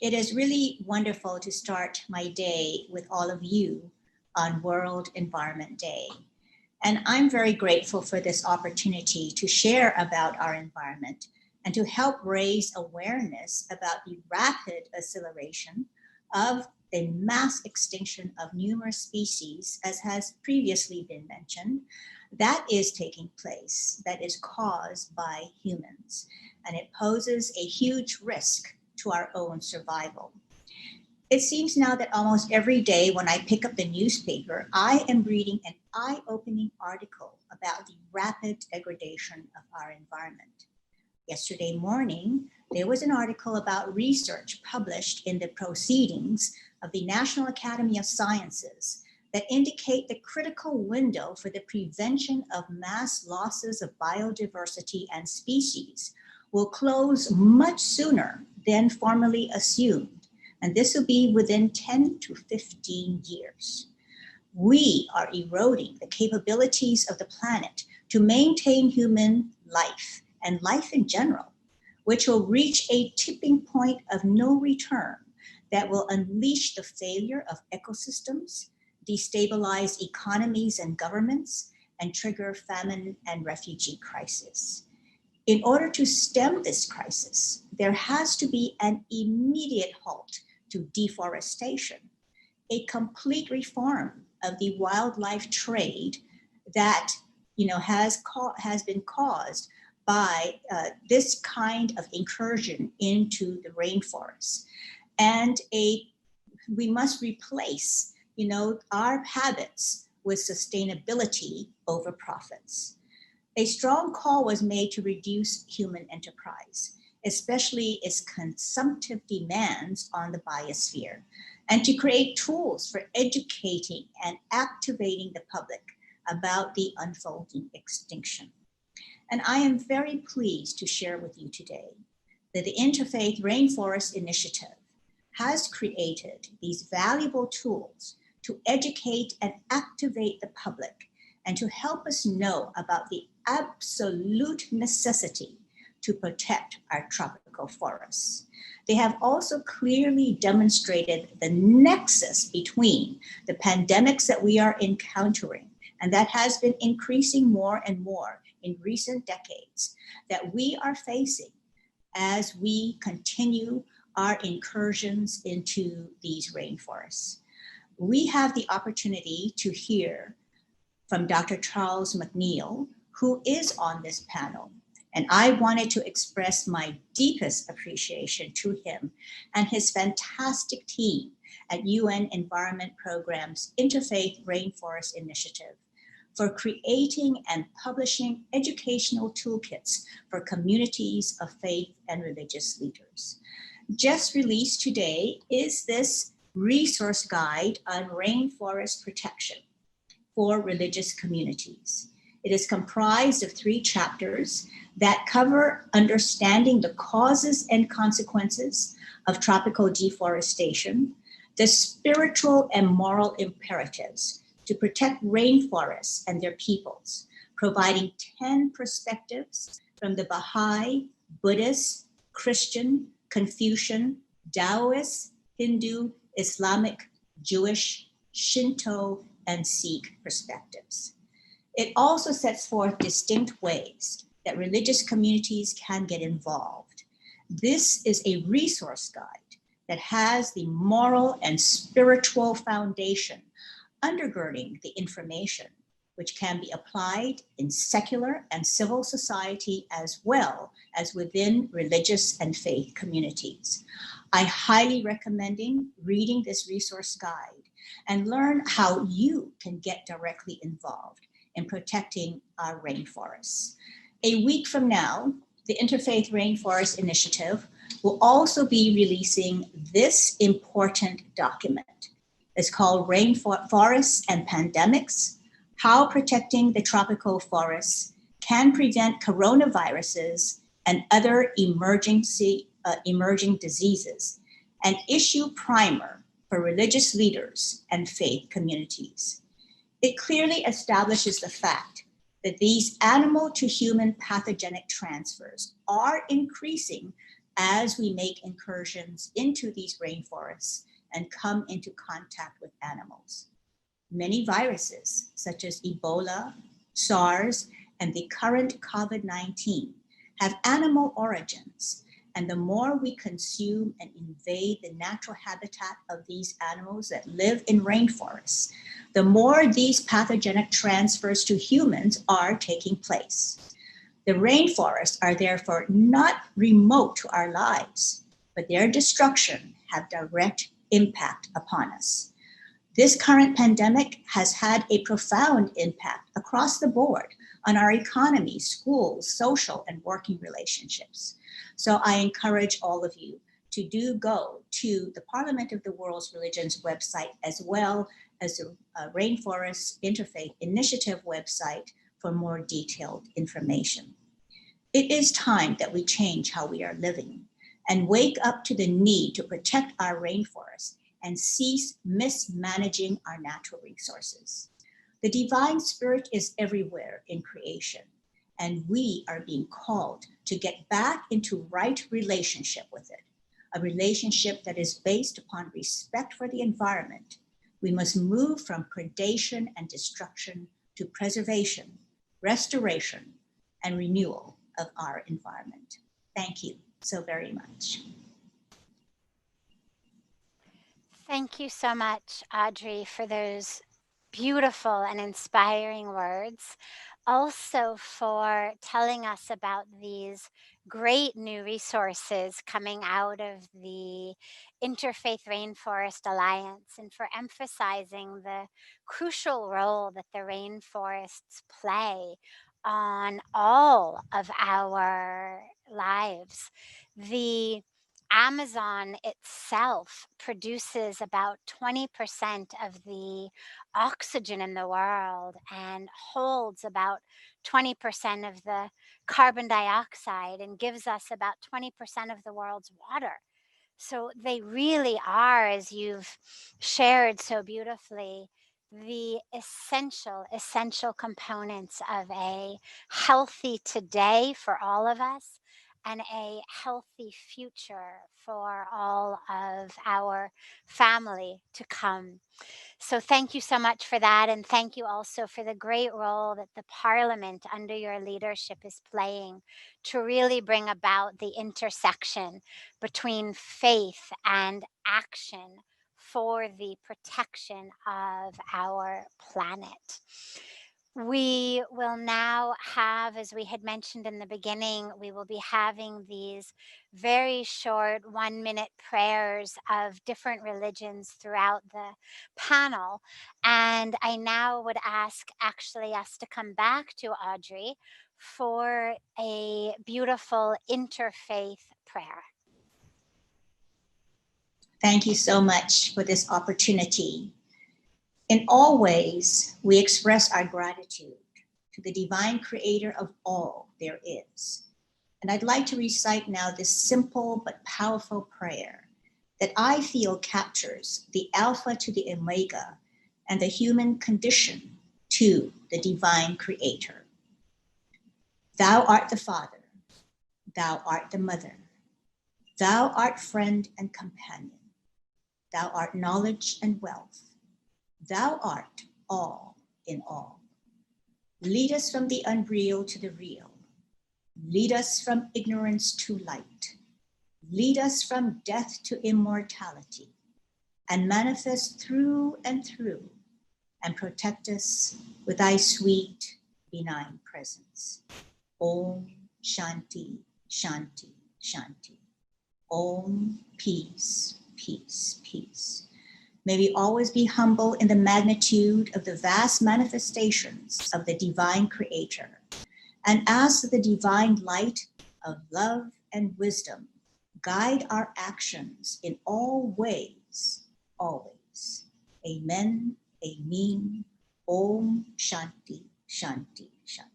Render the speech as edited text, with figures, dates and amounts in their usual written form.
It is really wonderful to start my day with all of you on World Environment Day. And I'm very grateful for this opportunity to share about our environment and to help raise awareness about the rapid acceleration of the mass extinction of numerous species, as has previously been mentioned, that is taking place, that is caused by humans. And it poses a huge risk to our own survival. It seems now that almost every day when I pick up the newspaper, I am reading an eye-opening article about the rapid degradation of our environment. Yesterday morning, there was an article about research published in the Proceedings of the National Academy of Sciences that indicate the critical window for the prevention of mass losses of biodiversity and species will close much sooner than formerly assumed, and this will be within 10 to 15 years. We are eroding the capabilities of the planet to maintain human life and life in general, which will reach a tipping point of no return that will unleash the failure of ecosystems, destabilize economies and governments, and trigger famine and refugee crisis. In order to stem this crisis, there has to be an immediate halt to deforestation, a complete reform of the wildlife trade that has been caused by this kind of incursion into the rainforest, and we must replace our habits with sustainability over profits. A strong call was made to reduce human enterprise, especially its consumptive demands on the biosphere, and to create tools for educating and activating the public about the unfolding extinction. And I am very pleased to share with you today that the Interfaith Rainforest Initiative has created these valuable tools to educate and activate the public and to help us know about the absolute necessity to protect our tropical forests. They have also clearly demonstrated the nexus between the pandemics that we are encountering, and that has been increasing more and more in recent decades, that we are facing as we continue our incursions into these rainforests. We have the opportunity to hear from Dr. Charles McNeil, who is on this panel. And I wanted to express my deepest appreciation to him and his fantastic team at UN Environment Program's Interfaith Rainforest Initiative for creating and publishing educational toolkits for communities of faith and religious leaders. Just released today is this resource guide on rainforest protection for religious communities. It is comprised of 3 chapters that cover understanding the causes and consequences of tropical deforestation, the spiritual and moral imperatives to protect rainforests and their peoples, providing 10 perspectives from the Baha'i, Buddhist, Christian, Confucian, Taoist, Hindu, Islamic, Jewish, Shinto, and Sikh perspectives. It also sets forth distinct ways that religious communities can get involved. This is a resource guide that has the moral and spiritual foundation undergirding the information, which can be applied in secular and civil society as well as within religious and faith communities. I highly recommend reading this resource guide and learn how you can get directly involved in protecting our rainforests. A week from now, the Interfaith Rainforest Initiative will also be releasing this important document. It's called Rainforests and Pandemics: How Protecting the Tropical Forests Can Prevent Coronaviruses and Other Emerging Diseases, an issue primer for religious leaders and faith communities. It clearly establishes the fact that these animal to human pathogenic transfers are increasing as we make incursions into these rainforests and come into contact with animals. Many viruses, such as Ebola, SARS, and the current COVID-19, have animal origins. And the more we consume and invade the natural habitat of these animals that live in rainforests, the more these pathogenic transfers to humans are taking place. The rainforests are therefore not remote to our lives, but their destruction have direct impact upon us. This current pandemic has had a profound impact across the board on our economy, schools, social and working relationships. So I encourage all of you to go to the Parliament of the World's Religions website, as well as the Rainforest Interfaith Initiative website for more detailed information. It is time that we change how we are living and wake up to the need to protect our rainforests and cease mismanaging our natural resources. The divine spirit is everywhere in creation, and we are being called to get back into right relationship with it, a relationship that is based upon respect for the environment. We must move from predation and destruction to preservation, restoration, and renewal of our environment. Thank you so very much. Thank you so much, Audrey, for those beautiful and inspiring words. Also for telling us about these great new resources coming out of the Interfaith Rainforest Alliance, and for emphasizing the crucial role that the rainforests play on all of our lives. The Amazon itself produces about 20% of the oxygen in the world and holds about 20% of the carbon dioxide and gives us about 20% of the world's water. So they really are, as you've shared so beautifully, the essential components of a healthy today for all of us and a healthy future for all of our family to come. So thank you so much for that. And thank you also for the great role that the Parliament under your leadership is playing to really bring about the intersection between faith and action for the protection of our planet. We will now have, as we had mentioned in the beginning, we will be having these very short 1-minute prayers of different religions throughout the panel. And I now would ask actually us to come back to Audrey for a beautiful interfaith prayer. Thank you so much for this opportunity. In all ways, we express our gratitude to the divine creator of all there is. And I'd like to recite now this simple but powerful prayer that I feel captures the Alpha to the Omega and the human condition to the divine creator. Thou art the Father, thou art the Mother, thou art friend and companion, thou art knowledge and wealth. Thou art all in all. Lead us from the unreal to the real. Lead us from ignorance to light. Lead us from death to immortality, and manifest through and through, and protect us with thy sweet, benign presence. Om Shanti, Shanti, Shanti. Om Peace, Peace, Peace. May we always be humble in the magnitude of the vast manifestations of the divine creator, and ask the divine light of love and wisdom guide our actions in all ways, always. Amen, Amen. Om Shanti, Shanti, Shanti.